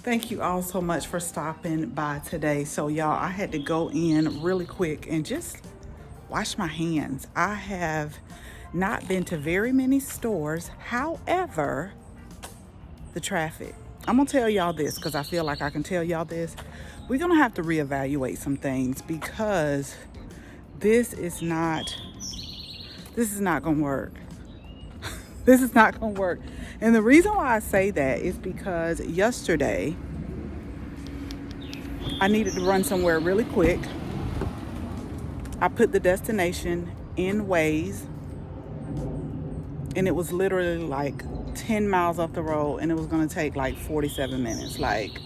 Thank you all so much for stopping by today. So y'all, I had to go in really quick and just wash my hands. I have not been to very many stores. However, the traffic. I'm gonna tell y'all this because I feel like I can tell y'all this. We're gonna have to reevaluate some things because this is not gonna work. This is not gonna work. And the reason why I say that is because yesterday I needed to run somewhere really quick. I put the destination in Waze, and it was literally like 10 miles up the road, and it was gonna take like 47 minutes. Like,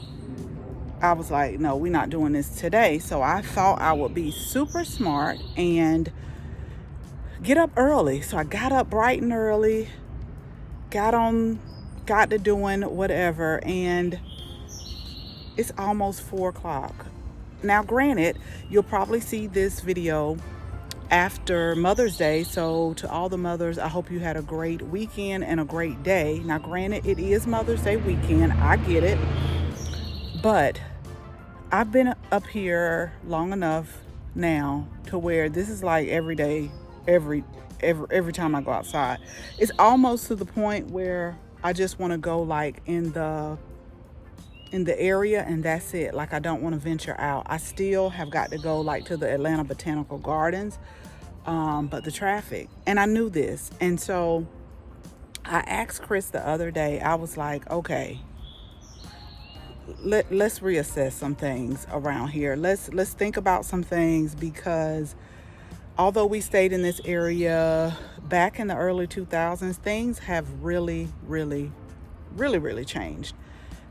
I was like, no, we're not doing this today. So I thought I would be super smart and get up early. So I got up bright and early, got to doing whatever, and it's almost 4 o'clock. Now, granted, you'll probably see this video after Mother's Day. So to all the mothers, I hope you had a great weekend and a great day. Now, granted, it is Mother's Day weekend. I get it. But I've been up here long enough now to where this is like every day, every time I go outside. It's almost to the point where I just want to go like in the area, and that's it. Like, I don't want to venture out. I still have got to go like to the Atlanta Botanical Gardens, but the traffic, and I knew this. And so I asked Chris the other day, I was like, okay, let's reassess some things around here. Let's think about some things, because although we stayed in this area back in the early 2000s, things have really changed.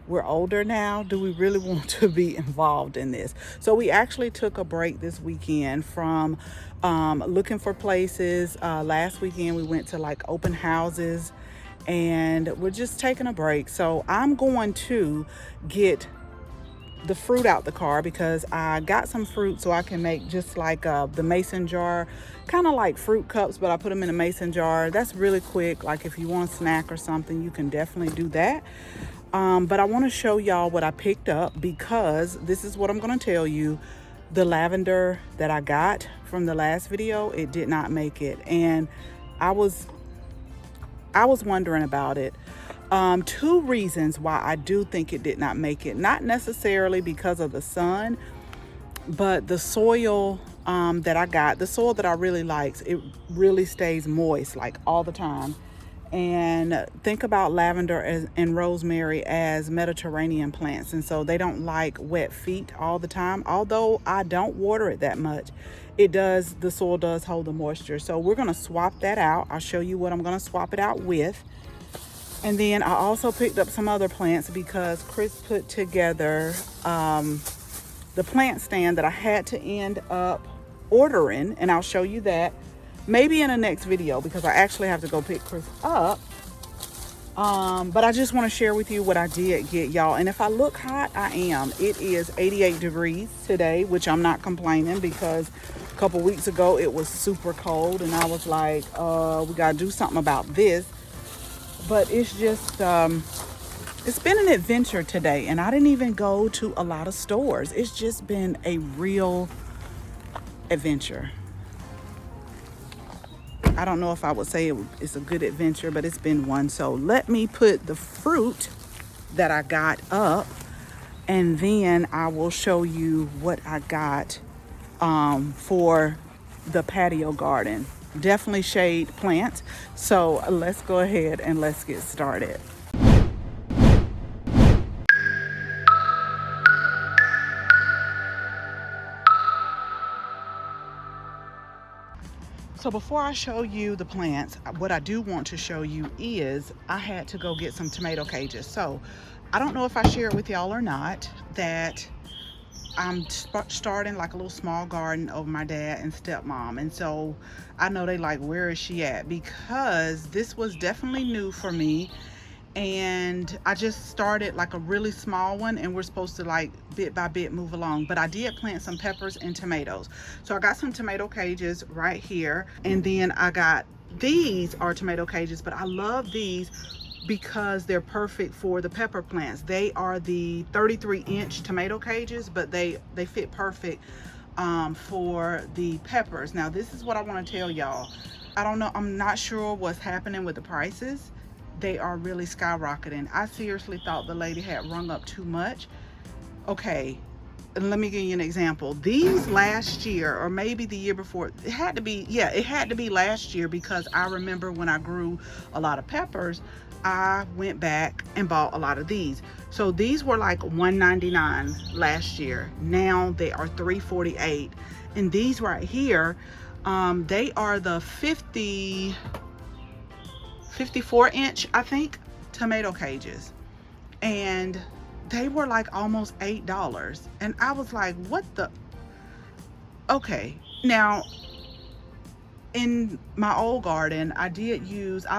We're older now. Do we really want to be involved in this? So we actually took a break this weekend from looking for places. Last weekend we went to like open houses, and we're just taking a break. So I'm going to get the fruit out the car, because I got some fruit so I can make just like the mason jar, kind of like fruit cups, but I put them in a mason jar. That's really quick. Like, if you want a snack or something, you can definitely do that. But I want to show y'all what I picked up, because this is what I'm going to tell you. The lavender that I got from the last video, it did not make it. And I was wondering about it. 2 reasons why I do think it did not make it. Not necessarily because of the sun, but the soil that I got, the soil that I really likes, it really stays moist like all the time. And think about lavender and rosemary as Mediterranean plants, and so they don't like wet feet all the time. Although I don't water it that much, the soil does hold the moisture. So we're going to swap that out. I'll show you what I'm going to swap it out with. And then I also picked up some other plants, because Chris put together the plant stand that I had to end up ordering, and I'll show you that maybe in the next video, because I actually have to go pick Chris up. But I just want to share with you what I did get, y'all. And if I look hot, I am. It is 88 degrees today, which I'm not complaining, because a couple weeks ago it was super cold, and I was like, we got to do something about this. But it's just, it's been an adventure today, and I didn't even go to a lot of stores. It's just been a real adventure. I don't know if I would say it's a good adventure, but it's been one. So let me put the fruit that I got up, and then I will show you what I got for the patio garden. Definitely shade plants. So let's go ahead and let's get started. So before I show you the plants, what I do want to show you is I had to go get some tomato cages. So I don't know if I shared with y'all or not that I'm starting like a little small garden over my dad and stepmom. And so I know they like, where is she at? Because this was definitely new for me. And I just started like a really small one, and we're supposed to like bit by bit move along. But I did plant some peppers and tomatoes. So I got some tomato cages right here, and then I got, these are tomato cages, but I love these because they're perfect for the pepper plants. They are the 33-inch tomato cages, but they fit perfect for the peppers. Now this is what I want to tell y'all. I don't know, I'm not sure what's happening with the prices. They are really skyrocketing. I seriously thought the lady had rung up too much. Okay, let me give you an example. These last year, or maybe the year before, it had to be, yeah, it had to be last year, because I remember when I grew a lot of peppers, I went back and bought a lot of these. So these were like $1.99 last year. Now they are $3.48. And these right here, they are the 54-inch, I think, tomato cages. And they were like almost $8. And I was like, what the? Okay, now in my old garden, I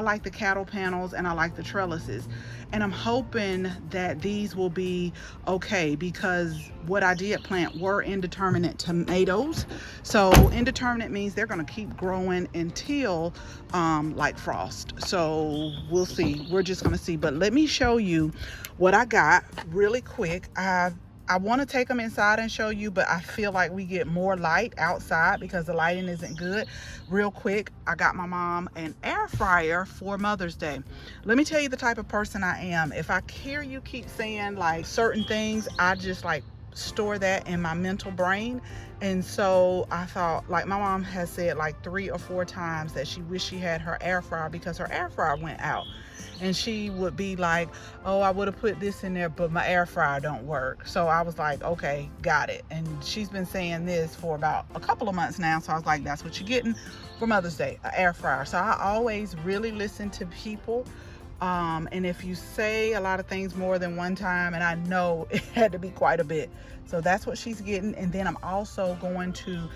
like the cattle panels and I like the trellises. And I'm hoping that these will be okay, because what I did plant were indeterminate tomatoes. So indeterminate means they're gonna keep growing until like frost. So we'll see, we're just gonna see. But let me show you what I got really quick. I want to take them inside and show you, but I feel like we get more light outside because the lighting isn't good. Real quick, I got my mom an air fryer for Mother's Day. Let me tell you the type of person I am. If I hear you keep saying like certain things, I just like store that in my mental brain. And so I thought, like, my mom has said like 3 or 4 times that she wished she had her air fryer because her air fryer went out. And she would be like, oh, I would have put this in there, but my air fryer don't work. So I was like, okay, got it. And she's been saying this for about a couple of months now. So I was like, that's what you're getting for Mother's Day, an air fryer. So I always really listen to people. And if you say a lot of things more than one time, and I know it had to be quite a bit. So that's what she's getting. And then I'm also going to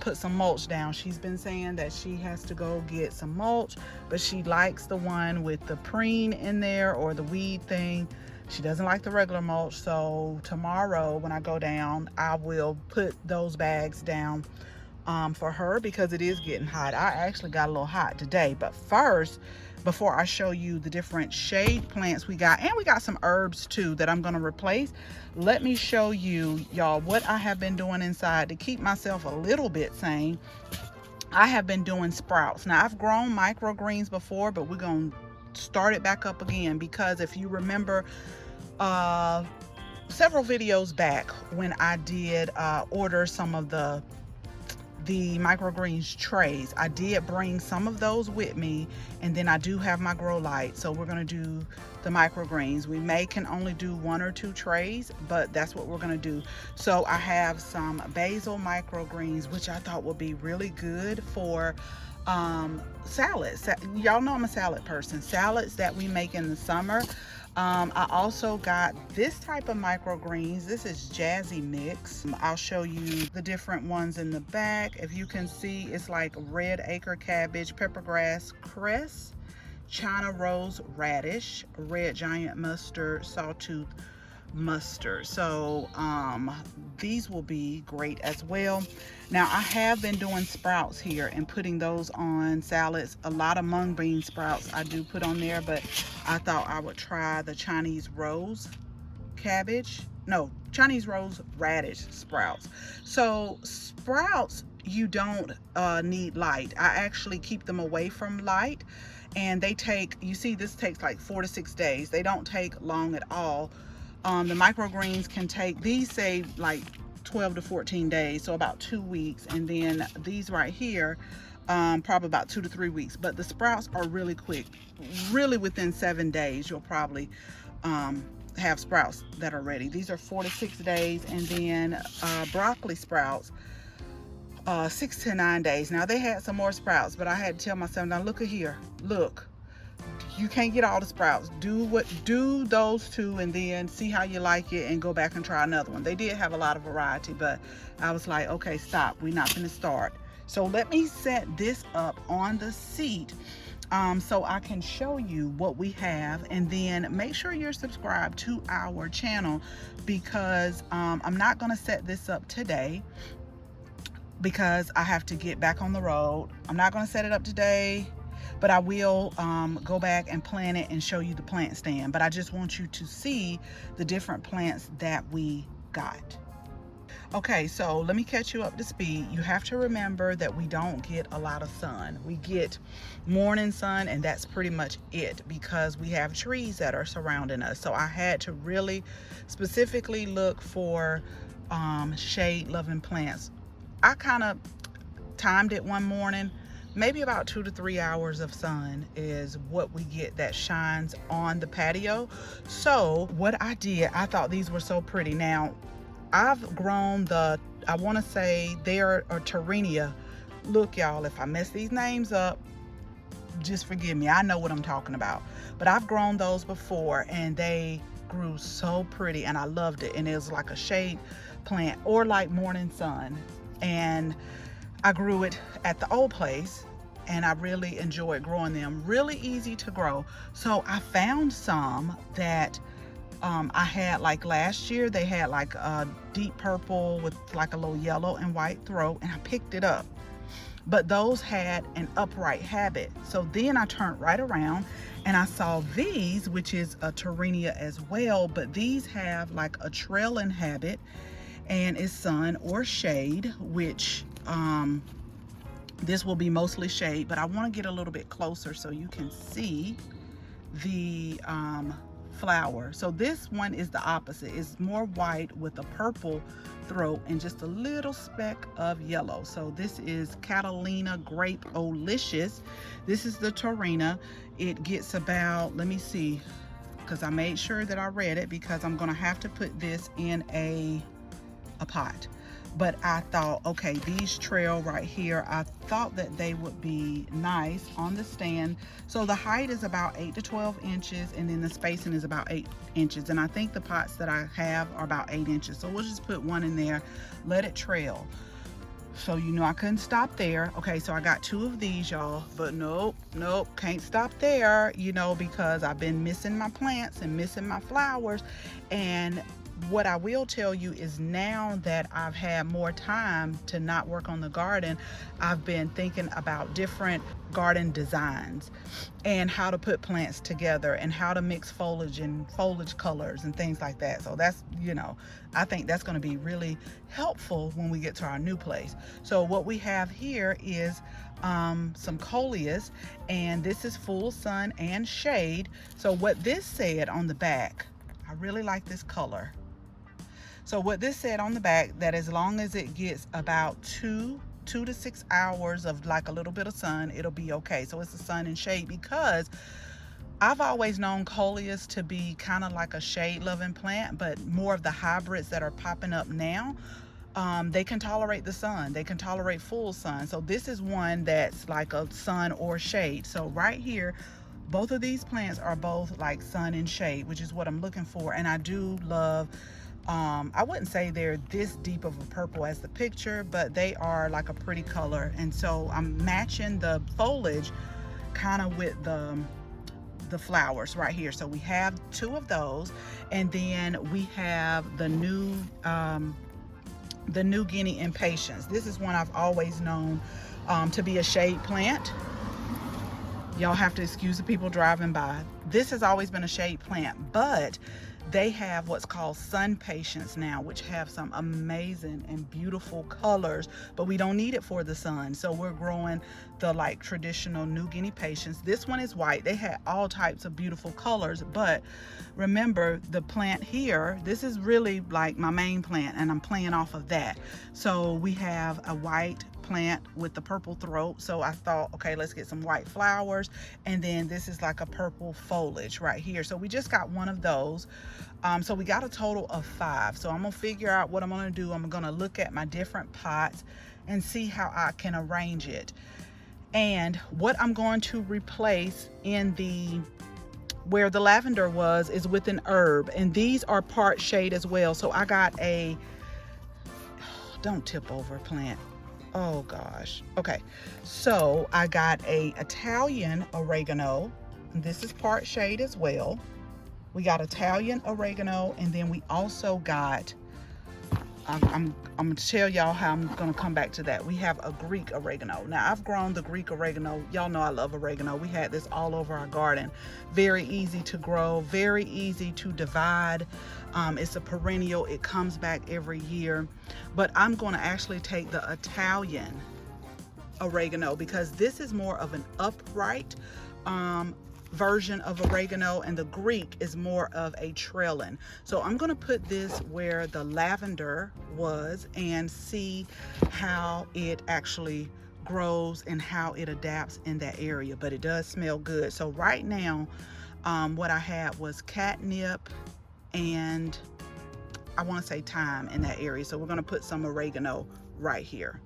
put some mulch down. She's been saying that she has to go get some mulch, but she likes the one with the preen in there, or the weed thing. She doesn't like the regular mulch. So tomorrow when I go down, I will put those bags down for her, because it is getting hot. I actually got a little hot today. But first, before I show you the different shade plants we got, and we got some herbs too that I'm going to replace, let me show you, y'all, what I have been doing inside to keep myself a little bit sane. I have been doing sprouts. Now, I've grown microgreens before, but we're going to start it back up again, because if you remember several videos back when I did order some of the microgreens trays, I did bring some of those with me, and then I do have my grow light. So we're going to do the microgreens. We can only do 1 or 2 trays, but that's what we're going to do. So I have some basil microgreens, which I thought would be really good for salads. Y'all know I'm a salad person. Salads that we make in the summer. I also got this type of microgreens. This is Jazzy Mix. I'll show you the different ones in the back. If you can see, it's like red acre cabbage, peppergrass cress, China rose radish, red giant mustard, sawtooth mustard. So these will be great as well. Now, I have been doing sprouts here and putting those on salads. A lot of mung bean sprouts I do put on there, but I thought I would try the Chinese rose radish sprouts. So sprouts, you don't need light. I actually keep them away from light, and they take, you see, this takes like 4 to 6 days. They don't take long at all. The microgreens can take, these say like 12 to 14 days, so about 2 weeks. And then these right here, probably about 2 to 3 weeks. But the sprouts are really quick. Really within 7 days, you'll probably have sprouts that are ready. These are 4 to 6 days. And then broccoli sprouts, 6 to 9 days. Now, they had some more sprouts, but I had to tell myself, now look at here, look. You can't get all the sprouts. Do those 2 and then see how you like it and go back and try another one. They did have a lot of variety, but I was like, okay, stop. We're not going to start. So let me set this up on the seat so I can show you what we have, and then make sure you're subscribed to our channel, because I'm not going to set this up today because I have to get back on the road. I'm not going to set it up today. but I will go back and plant it and show you the plant stand. But I just want you to see the different plants that we got. Okay, so let me catch you up to speed. You have to remember that we don't get a lot of sun. We get morning sun, and that's pretty much it, because we have trees that are surrounding us. So I had to really specifically look for shade-loving plants. I kind of timed it one morning. Maybe about 2 to 3 hours of sun is what we get that shines on the patio. So what I did, I thought these were so pretty. Now, I've grown I want to say they're a Torrenia. Look, y'all, if I mess these names up, just forgive me. I know what I'm talking about. But I've grown those before, and they grew so pretty, and I loved it. And it was like a shade plant, or like morning sun. And I grew it at the old place, and I really enjoyed growing them. Really easy to grow. So I found some that I had, like last year, they had like a deep purple with like a little yellow and white throat, and I picked it up. But those had an upright habit. So then I turned right around and I saw these, which is a Torrenia as well, but these have like a trailing habit, and it's sun or shade, which this will be mostly shade, but I want to get a little bit closer so you can see the flower. So this one is the opposite. It's more white with a purple throat and just a little speck of yellow. So this is Catalina Grape Olicious. This is the Torrenia. It gets about, let me see, because I made sure that I read it, because I'm gonna have to put this in a pot. But I thought, okay, these trail right here, I thought that they would be nice on the stand. So the height is about 8 to 12 inches, and then the spacing is about 8 inches. And I think the pots that I have are about 8 inches. So we'll just put one in there, let it trail. So you know I couldn't stop there. Okay, so I got 2 of these, y'all, but nope, can't stop there, you know, because I've been missing my plants and missing my flowers. And what I will tell you is, now that I've had more time to not work on the garden, I've been thinking about different garden designs and how to put plants together and how to mix foliage and foliage colors and things like that. So that's, you know, I think that's going to be really helpful when we get to our new place. So what we have here is some coleus, and this is full sun and shade. So what this said on the back, I really like this color. So what this said on the back, that as long as it gets about 2 to 6 hours of like a little bit of sun, it'll be okay. So it's the sun and shade, because I've always known coleus to be kind of like a shade loving plant, but more of the hybrids that are popping up now, they can tolerate the sun. They can tolerate full sun. So this is one that's like a sun or shade. So right here, both of these plants are both like sun and shade, which is what I'm looking for. And I do love, I wouldn't say they're this deep of a purple as the picture, but they are like a pretty color. And so I'm matching the foliage kind of with the flowers right here. So we have 2 of those, and then we have the New Guinea Impatiens. This is one I've always known to be a shade plant. Y'all have to excuse the people driving by. This has always been a shade plant, but they have what's called sun patience now, which have some amazing and beautiful colors, but we don't need it for the sun. So we're growing the like traditional New Guinea patience. This one is white. They had all types of beautiful colors, but remember the plant here, this is really like my main plant, and I'm playing off of that. So we have a white plant with the purple throat. So I thought, okay, let's get some white flowers. And then this is like a purple foliage right here. So we just got one of those. So we got a total of 5. So I'm gonna figure out what I'm gonna do. I'm gonna look at my different pots and see how I can arrange it. And what I'm going to replace in where the lavender was is with an herb. And these are part shade as well. So I got don't tip over plant. Oh gosh. Okay, so I got a Italian oregano. This is part shade as well. We got Italian oregano, and then we also got I'm gonna tell y'all how I'm gonna come back to that. We have a Greek oregano. Now I've grown the Greek oregano. Y'all know I love oregano. We had this all over our garden. Very easy to grow, very easy to divide. It's a perennial, it comes back every year. But I'm gonna actually take the Italian oregano because this is more of an upright version of oregano, and the Greek is more of a trailing. So I'm going to put this where the lavender was and see how it actually grows and how it adapts in that area. But it does smell good. So right now what I had was catnip and I want to say thyme in that area. So we're going to put some oregano right here.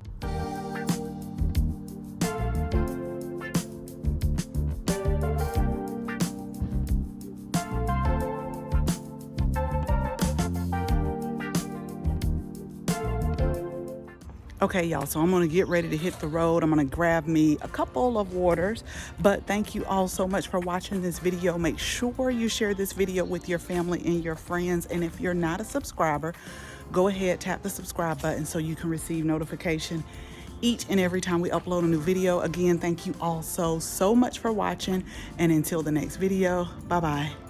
Okay, y'all, so I'm gonna get ready to hit the road. I'm gonna grab me a couple of waters, but thank you all so much for watching this video. Make sure you share this video with your family and your friends. And if you're not a subscriber, go ahead, tap the subscribe button so you can receive notification each and every time we upload a new video. Again, thank you all so much for watching. And until the next video, bye-bye.